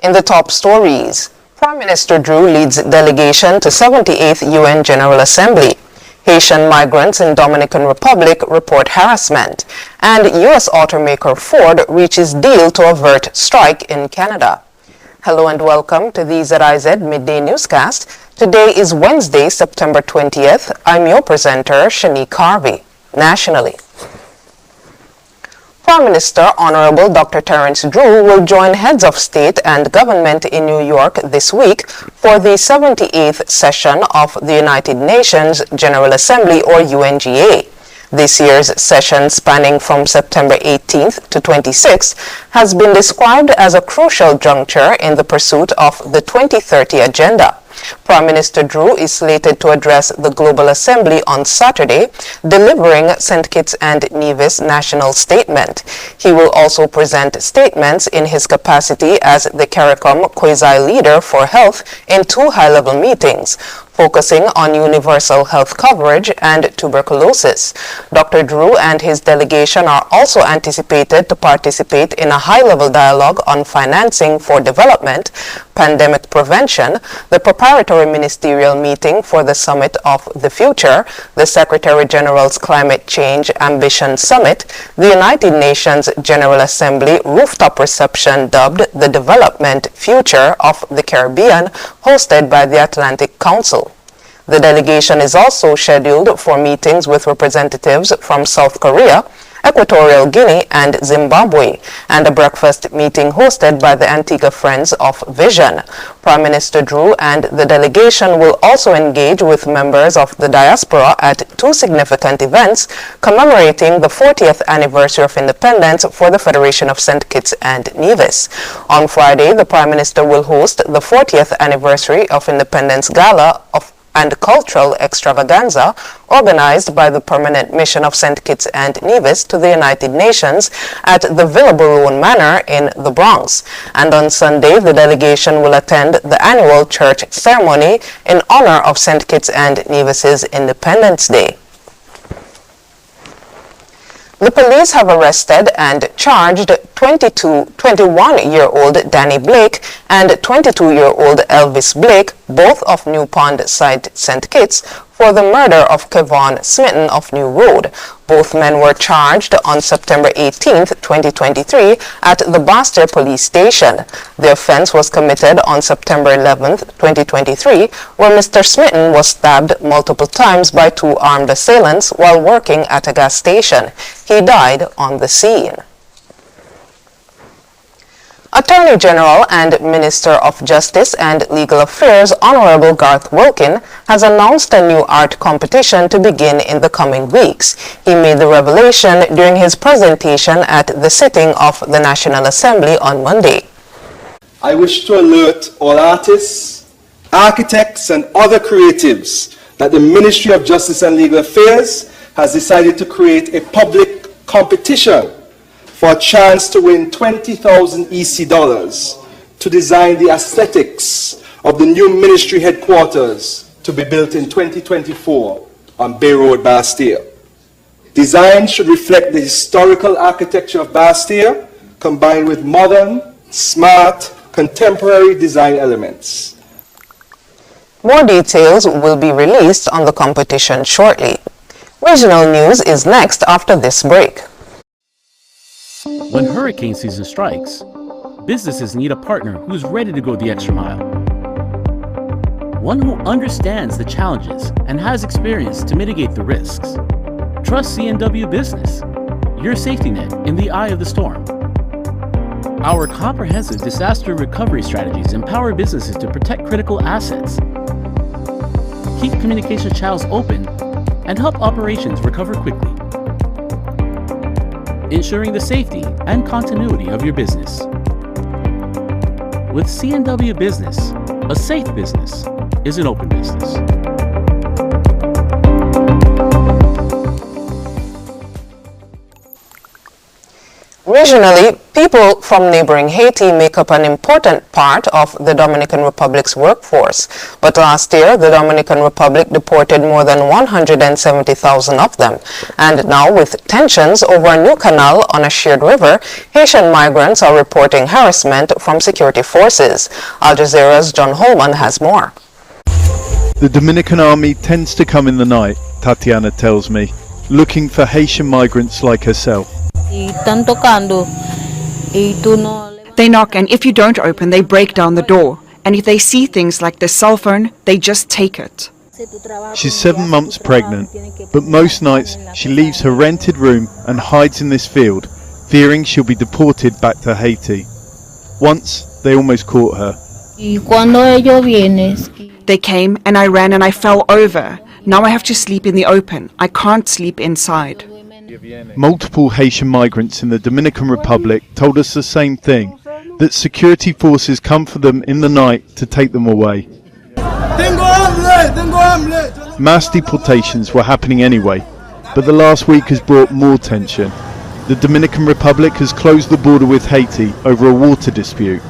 In the top stories, Prime Minister Drew leads delegation to 78th UN General Assembly. Haitian migrants in Dominican Republic report harassment. And U.S. automaker Ford reaches deal to avert strike in Canada. Hello and welcome to the ZIZ Midday Newscast. Today is Wednesday, September 20th. I'm your presenter, Shanique Harvey. Nationally, Prime Minister Honorable Dr. Terence Drew will join heads of state and government in New York this week for the 78th session of the United Nations General Assembly, or UNGA. This year's session, spanning from September 18th to 26th, has been described as a crucial juncture in the pursuit of the 2030 agenda. Prime Minister Drew is slated to address the Global Assembly on Saturday, delivering St. Kitts and Nevis' national statement. He will also present statements in his capacity as the CARICOM quasi-leader for health in two high-level meetings, focusing on universal health coverage and tuberculosis. Dr. Drew and his delegation are also anticipated to participate in a high-level dialogue on financing for development, pandemic prevention, the preparatory ministerial meeting for the Summit of the Future, the Secretary General's Climate Change Ambition Summit, the United Nations General Assembly rooftop reception dubbed the Development Future of the Caribbean, hosted by the Atlantic Council. The delegation is also scheduled for meetings with representatives from South Korea, Equatorial Guinea, and Zimbabwe, and a breakfast meeting hosted by the Antigua Friends of Vision. Prime Minister Drew and the delegation will also engage with members of the diaspora at two significant events commemorating the 40th anniversary of independence for the Federation of St. Kitts and Nevis. On Friday, the Prime Minister will host the 40th anniversary of Independence Gala and cultural extravaganza organized by the Permanent Mission of St. Kitts and Nevis to the United Nations at the Villa Baron Manor in the Bronx. And on Sunday, the delegation will attend the annual church ceremony in honor of St. Kitts and Nevis's Independence Day. The police have arrested and charged 21-year-old Danny Blake and 22-year-old Elvis Blake, both of New Pond site St. Kitts, for the murder of Kevon Smitten of New Road. Both men were charged on September 18, 2023, at the Bastille Police Station. The offense was committed on September 11, 2023, where Mr. Smitten was stabbed multiple times by two armed assailants while working at a gas station. He died on the scene. Attorney General and Minister of Justice and Legal Affairs Honorable Garth Wilkin has announced a new art competition to begin in the coming weeks. He made the revelation during his presentation at the sitting of the National Assembly on Monday. I wish to alert all artists, architects and other creatives that the Ministry of Justice and Legal Affairs has decided to create a public competition for a chance to win $20,000 EC to design the aesthetics of the new ministry headquarters to be built in 2024 on Bay Road, Bastille. Design should reflect the historical architecture of Bastille combined with modern, smart, contemporary design elements. More details will be released on the competition shortly. Regional news is next after this break. When hurricane season strikes, businesses need a partner who's ready to go the extra mile. One who understands the challenges and has experience to mitigate the risks. Trust C&W Business, your safety net in the eye of the storm. Our comprehensive disaster recovery strategies empower businesses to protect critical assets, keep communication channels open, and help operations recover quickly, ensuring the safety and continuity of your business. With C&W Business, a safe business is an open business. Regionally, people from neighboring Haiti make up an important part of the Dominican Republic's workforce. But last year, the Dominican Republic deported more than 170,000 of them. And now, with tensions over a new canal on a shared river, Haitian migrants are reporting harassment from security forces. Al Jazeera's John Holman has more. The Dominican army tends to come in the night, Tatiana tells me, looking for Haitian migrants like herself. They knock, and if you don't open, they break down the door. And if they see things like the cell phone, they just take it. She's 7 months pregnant, but most nights she leaves her rented room and hides in this field, fearing she'll be deported back to Haiti. Once, they almost caught her. They came, and I ran and I fell over. Now I have to sleep in the open. I can't sleep inside. Multiple Haitian migrants in the Dominican Republic told us the same thing, that security forces come for them in the night to take them away. Mass deportations were happening anyway, but the last week has brought more tension. The Dominican Republic has closed the border with Haiti over a water dispute.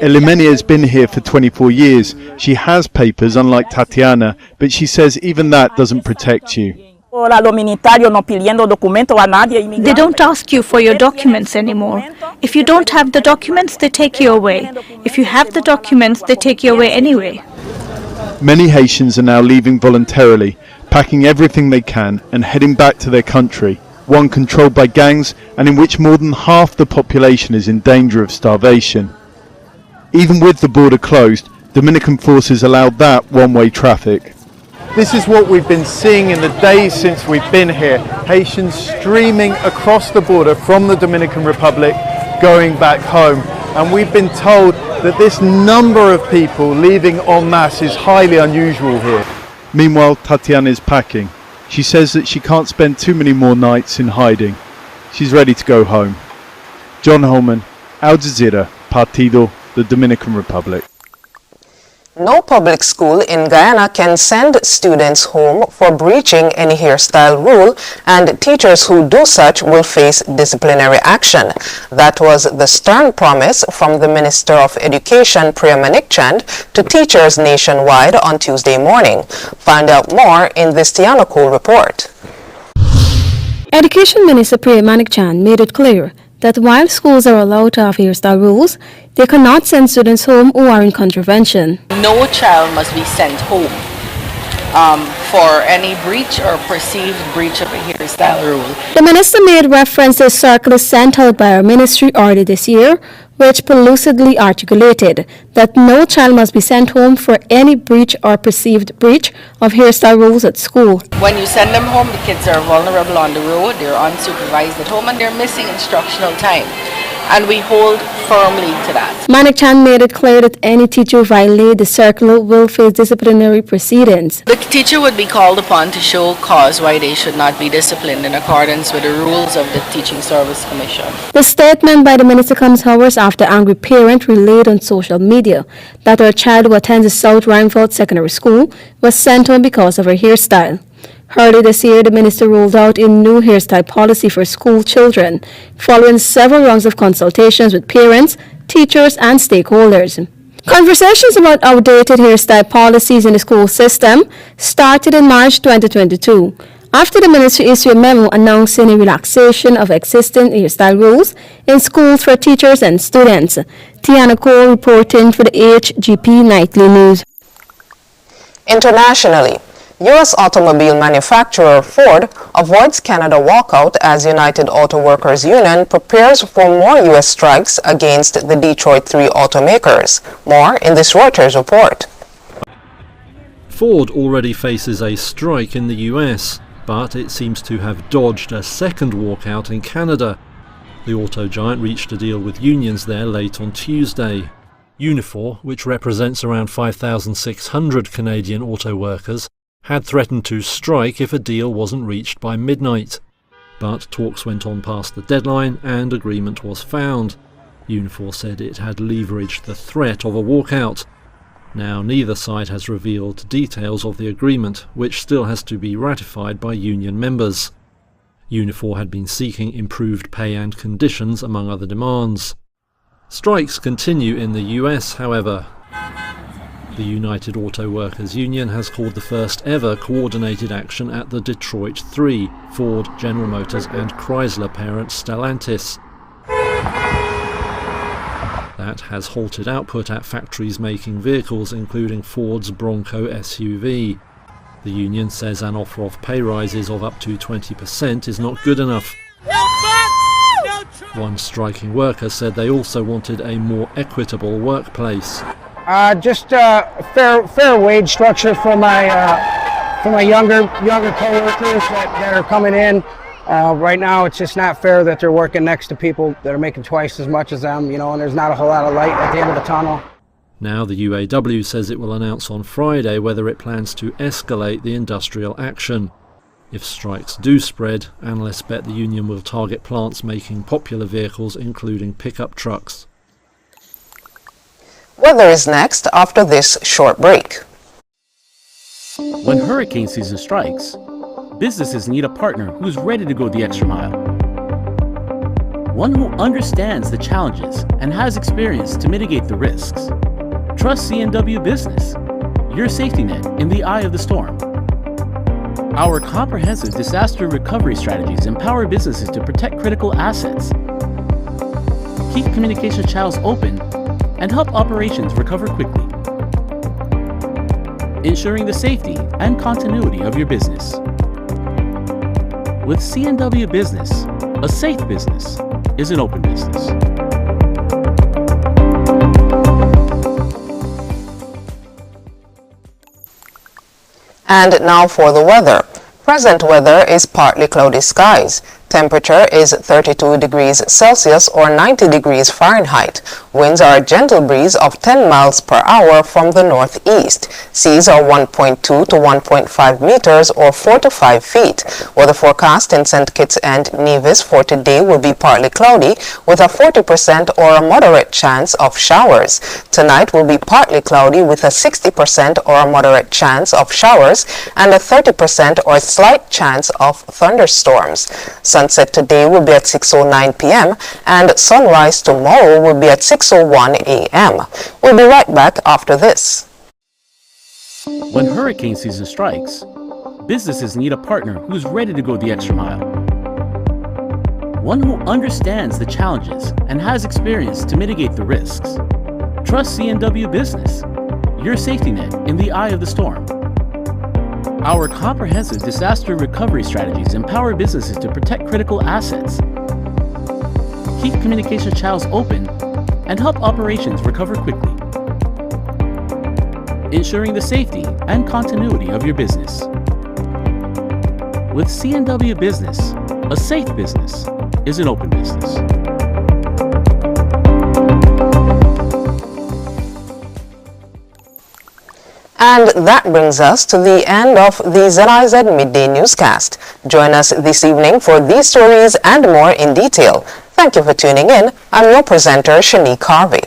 Elimenia has been here for 24 years. She has papers, unlike Tatiana, but she says even that doesn't protect you. They don't ask you for your documents anymore. If you don't have the documents, they take you away. If you have the documents, they take you away anyway. Many Haitians are now leaving voluntarily, packing everything they can and heading back to their country, one controlled by gangs and in which more than half the population is in danger of starvation. Even with the border closed, Dominican forces allowed that one-way traffic. This is what we've been seeing in the days since we've been here. Haitians streaming across the border from the Dominican Republic, going back home. And we've been told that this number of people leaving en masse is highly unusual here. Meanwhile, Tatiana is packing. She says that she can't spend too many more nights in hiding. She's ready to go home. John Holman, Al Jazeera, Partido, the Dominican Republic. No public school in Guyana can send students home for breaching any hairstyle rule, and teachers who do such will face disciplinary action. That was the stern promise from the Minister of Education, Priya Manikchand, to teachers nationwide on Tuesday morning. Find out more in this Tiana Cole report. Education Minister Priya Manikchand made it clear that while schools are allowed to have hairstyle rules, they cannot send students home who are in contravention. No child must be sent home for any breach or perceived breach of a hairstyle rule. The minister made reference to a circular sent out by our ministry earlier this year, which lucidly articulated that no child must be sent home for any breach or perceived breach of hairstyle rules at school. When you send them home, the kids are vulnerable on the road, they're unsupervised at home, and they're missing instructional time. And we hold firmly to that. Manikchand made it clear that any teacher who violates the circular will face disciplinary proceedings. The teacher would be called upon to show cause why they should not be disciplined in accordance with the rules of the Teaching Service Commission. The statement by the minister comes hours after an angry parent relayed on social media that her child who attends the South Rheinfeld Secondary School was sent home because of her hairstyle. Earlier this year, the minister rolled out a new hairstyle policy for school children, following several rounds of consultations with parents, teachers, and stakeholders. Conversations about outdated hairstyle policies in the school system started in March 2022, after the ministry issued a memo announcing a relaxation of existing hairstyle rules in schools for teachers and students. Tiana Cole reporting for the HGP Nightly News. Internationally, U.S. automobile manufacturer Ford avoids Canada walkout as United Auto Workers Union prepares for more U.S. strikes against the Detroit 3 automakers. More in this Reuters report. Ford already faces a strike in the US, but it seems to have dodged a second walkout in Canada. The auto giant reached a deal with unions there late on Tuesday. Unifor, which represents around 5,600 Canadian auto workers, had threatened to strike if a deal wasn't reached by midnight. But talks went on past the deadline and agreement was found. Unifor said it had leveraged the threat of a walkout. Now neither side has revealed details of the agreement, which still has to be ratified by union members. Unifor had been seeking improved pay and conditions, among other demands. Strikes continue in the US, however. The United Auto Workers Union has called the first ever coordinated action at the Detroit 3, Ford, General Motors and Chrysler parent Stellantis. That has halted output at factories making vehicles, including Ford's Bronco SUV. The union says an offer of pay rises of up to 20% is not good enough. One striking worker said they also wanted a more equitable workplace. Just a fair wage structure for my younger co-workers that are coming in. Right now, it's just not fair that they're working next to people that are making twice as much as them, and there's not a whole lot of light at the end of the tunnel. Now the UAW says it will announce on Friday whether it plans to escalate the industrial action. If strikes do spread, analysts bet the union will target plants making popular vehicles, including pickup trucks. Weather is next after this short break. When hurricane season strikes, businesses need a partner who's ready to go the extra mile. One who understands the challenges and has experience to mitigate the risks. Trust CNW Business, your safety net in the eye of the storm. Our comprehensive disaster recovery strategies empower businesses to protect critical assets, keep communication channels open, and help operations recover quickly, ensuring the safety and continuity of your business. With CNW Business, a safe business is an open business. And now for the weather. Present weather is partly cloudy skies. Temperature is 32 degrees Celsius or 90 degrees Fahrenheit. Winds are a gentle breeze of 10 miles per hour from the northeast. Seas are 1.2 to 1.5 meters or 4 to 5 feet. Weather forecast in St. Kitts and Nevis for today will be partly cloudy with a 40% or a moderate chance of showers. Tonight will be partly cloudy with a 60% or a moderate chance of showers and a 30% or slight chance of thunderstorms. Sunset today will be at 6:09 p.m. and sunrise tomorrow will be at 6:01 a.m. We'll be right back after this. When hurricane season strikes, businesses need a partner who's ready to go the extra mile. One who understands the challenges and has experience to mitigate the risks. Trust CNW Business, your safety net in the eye of the storm. Our comprehensive disaster recovery strategies empower businesses to protect critical assets, keep communication channels open, and help operations recover quickly, ensuring the safety and continuity of your business. With CNW Business, a safe business is an open business. And that brings us to the end of the ZIZ Midday Newscast. Join us this evening for these stories and more in detail. Thank you for tuning in. I'm your presenter, Shanique Harvey.